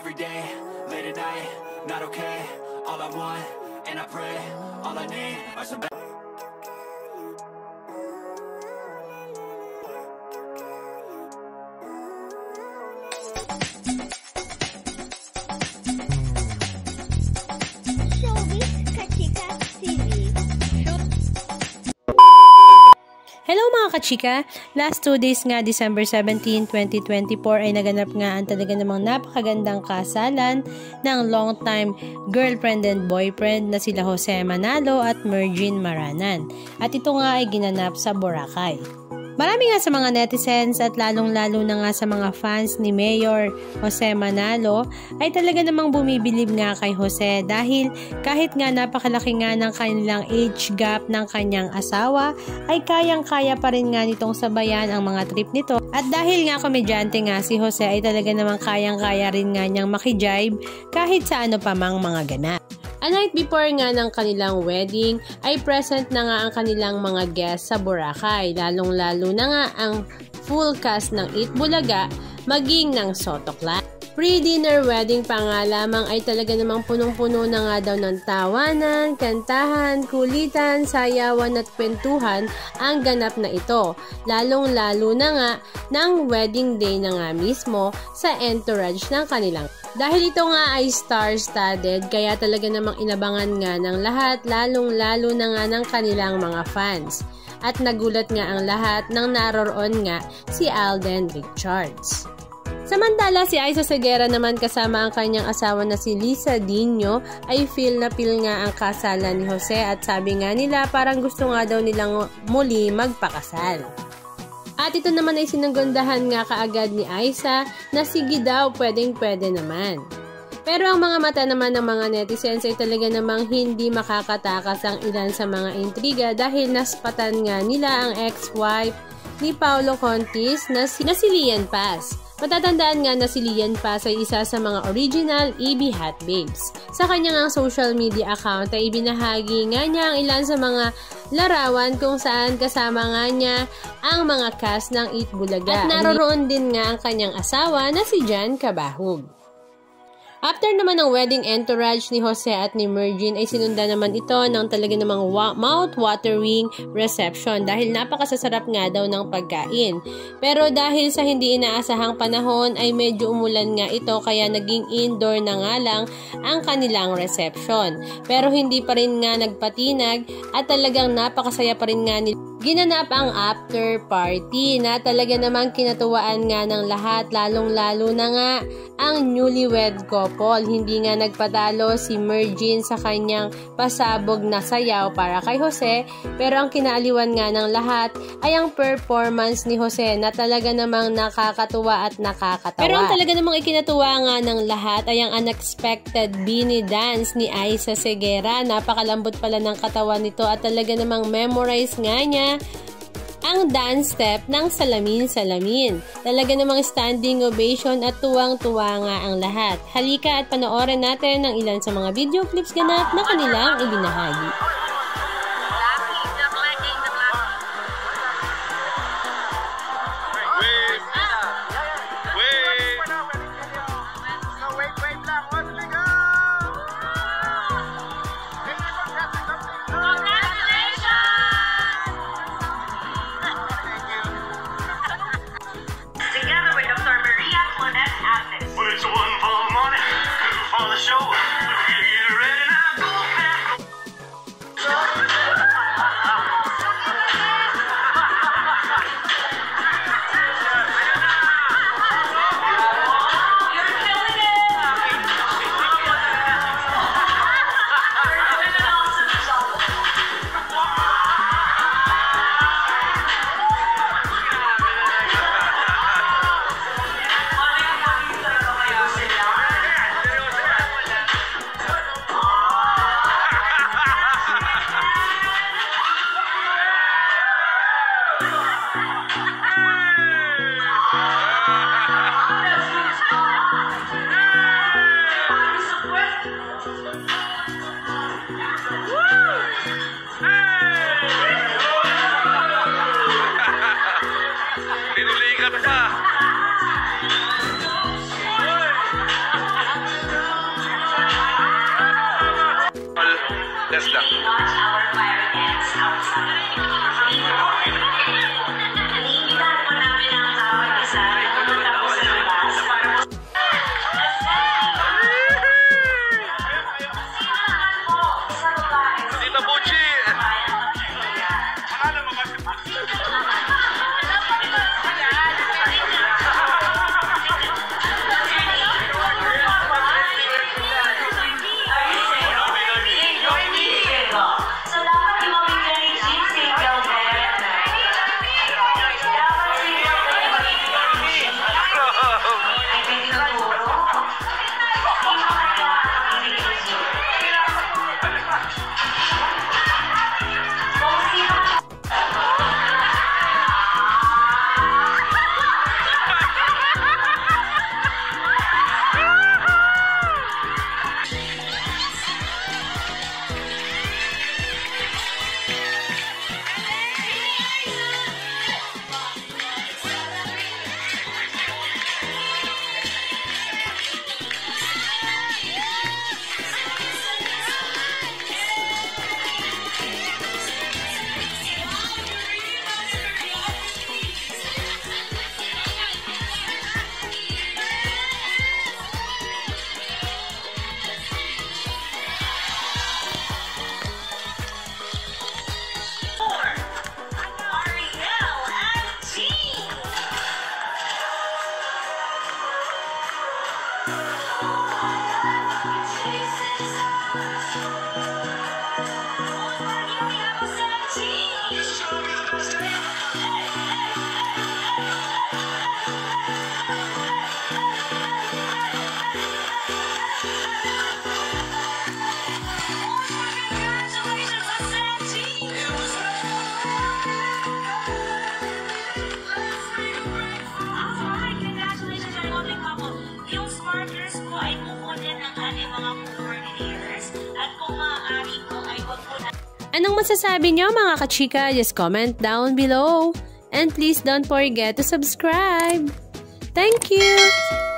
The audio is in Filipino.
every day, late at night, not okay. All I want, and I pray, all I need are some Hello mga kachika! Last 2 days nga, December 17, 2024 ay naganap nga ang talaga namang napakagandang kasalan ng long-time girlfriend and boyfriend na sila Jose Manalo at Mergine Maranan. At ito nga ay ginanap sa Boracay. Marami nga sa mga netizens at lalong-lalo na nga sa mga fans ni Mayor Jose Manalo ay talaga namang bumibilib nga kay Jose dahil kahit nga napakalaki nga ng kanilang age gap ng kanyang asawa ay kayang-kaya pa rin nga nitong sabayan ang mga trip nito. At dahil nga komedyante nga si Jose ay talaga namang kayang-kaya rin nga niyang makijibe kahit sa ano pa mang mga ganap. A night before nga ng kanilang wedding ay present na nga ang kanilang mga guests sa Boracay, lalong-lalo na nga ang full cast ng Eat Bulaga maging ng Soto Clan. Pre-dinner wedding pa nga lamang ay talaga namang punong-puno na nga daw ng tawanan, kantahan, kulitan, sayawan at kwentuhan ang ganap na ito. Lalong-lalo na nga ng wedding day na nga mismo sa entourage ng kanilang. Dahil ito nga ay star-studded, kaya talaga namang inabangan nga ng lahat, lalong-lalo na nga ng kanilang mga fans. At nagulat nga ang lahat nang naroroon nga si Alden Richards. Samantala, si Aiza Seguera naman kasama ang kanyang asawa na si Lisa Dino ay feel na feel nga ang kasalan ni Jose at sabi nga nila parang gusto nga daw nilang muli magpakasal. At ito naman ay sinanggundahan nga kaagad ni Aiza na sige daw pwedeng-pwede naman. Pero ang mga mata naman ng mga netizens ay talaga namang hindi makakatakas ang ilan sa mga intriga dahil naspatan nga nila ang ex-wife ni Paulo Contis na si Lian Paz. Matatandaan nga na si Lian Paz ay isa sa mga original EB Hot Babes. Sa kanyang social media account ay ibinahagi nga niya ang ilan sa mga larawan kung saan kasama nga niya ang mga cast ng Eat Bulaga. At naroroon din nga ang kanyang asawa na si Jan Cabahug. After naman ng wedding entourage ni Jose at ni Mergine ay sinunda naman ito ng talaga namang mouth-watering reception dahil napakasasarap nga daw ng pagkain. Pero dahil sa hindi inaasahang panahon ay medyo umulan nga ito kaya naging indoor na nga lang ang kanilang reception. Pero hindi pa rin nga nagpatinag at talagang napakasaya pa rin nga nila. Ginanap ang after party na talaga namang kinatuwaan nga ng lahat, lalong-lalo na nga ang newlywed couple. Hindi nga nagpatalo si Mergine sa kanyang pasabog na sayaw para kay Jose, pero ang kinaaliwan nga ng lahat ay ang performance ni Jose na talaga namang nakakatuwa at nakakatawa. Pero ang talaga namang ikinatuwa nga ng lahat ay ang unexpected beanie dance ni Aiza Seguera. Napakalambot pala ng katawan nito at talaga namang memorize nga niya ang dance step ng salamin-salamin. Talaga namang standing ovation at tuwang-tuwa nga ang lahat. Halika at panoorin natin ang ilan sa mga video clips ganap na kanilang ibinahagi. Anong masasabi nyo mga kachika? Just comment down below. And please don't forget to subscribe. Thank you!